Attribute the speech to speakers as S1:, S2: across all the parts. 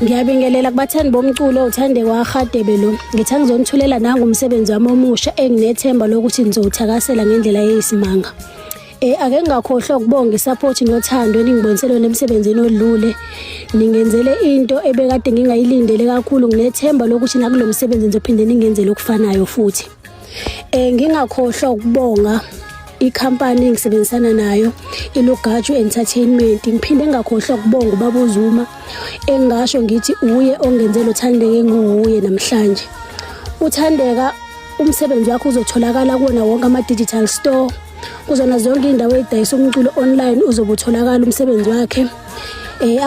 S1: Ngiyabingelela kubathandi bomculo uThandeka waRadebe lo. Ngithi angizonithulela nangomsebenzi wami omusha enginethemba lokuthi nizowuthakasela ngendlela yesimanga. Ake ngakhohlwa ukubonga isupport nothando eningiboniselwe nemsebenzini odlule. Ningenzele into ebekade ngingayilindele kakhulu nginethemba lokuthi nakulo msebenzi nizophinde ningenzele okufanayo futhi. Ngingakhohlwa ukubonga ikhampani engisebenzisana nayo iLugaju Entertainment. Ngiphinde ngakhohlwa ukubonga uBaba uZuma engasho ngithi uye ongenzele uThandeka nguye namhlanje. uThandeka umsebenzi wakho uzotholakala kuona wonke ama digital store, kuzona zonke indawo ezidayisa umculo online uzobutholakala umsebenzi wakhe.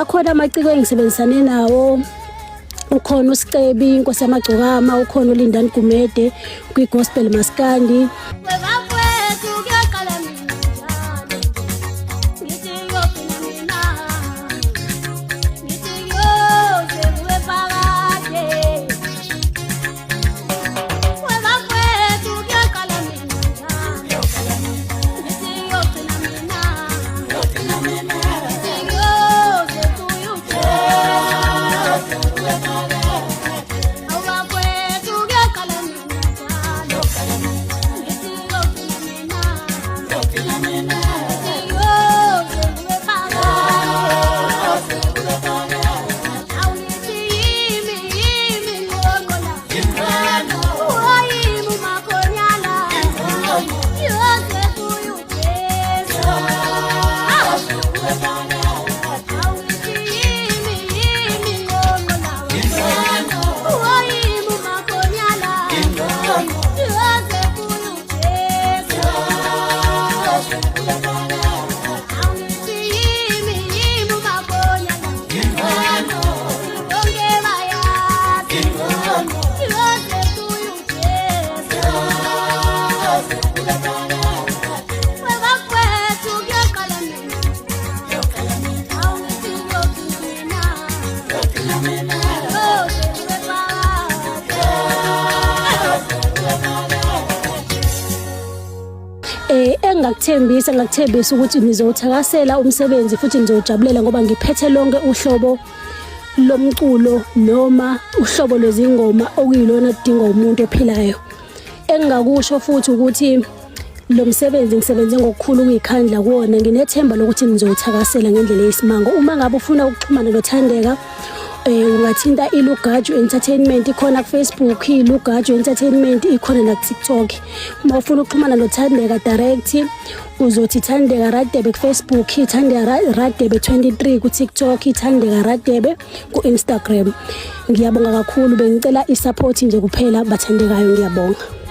S1: Akhona amaciko engisebenzisane nawo, ukhona uSicebi Inkosi yamagcokama, ukhona uLindani Gumede kwiGospel Maskandi. Ngakuthembisa ukuthi nizowuthakasela umsebenzi futhi nizowujabulela ngoba ngiphethe lonke uhlobo lomculo noma uhlobo lwezingoma okuyilona kudinga umuntu ophilayo. Engingakusho futhi ukuthi lo msebenzi ngisebenze ngokukhulu ukuyikhandla kuona. Nginethemba lokuthi nizowuthakasela ngendlela yesimanga. Uma ngabe ufuna ukuxhumana noThandeka ungathinta iLugaju Entertainment, ikhona kuFacebook iLugaju Entertainment, ikhona na kuTikTok. Uma ufuna ukuxhumana noThandeka direct uzothi Thandeka Radebe kuFacebook, Thandeka Radebe 23 kuTikTok, Thandeka Radebe kuInstagram. Ngiyabonga kakhulu, bengicela isupport nje kuphela bathandekayo, ngiyabonga.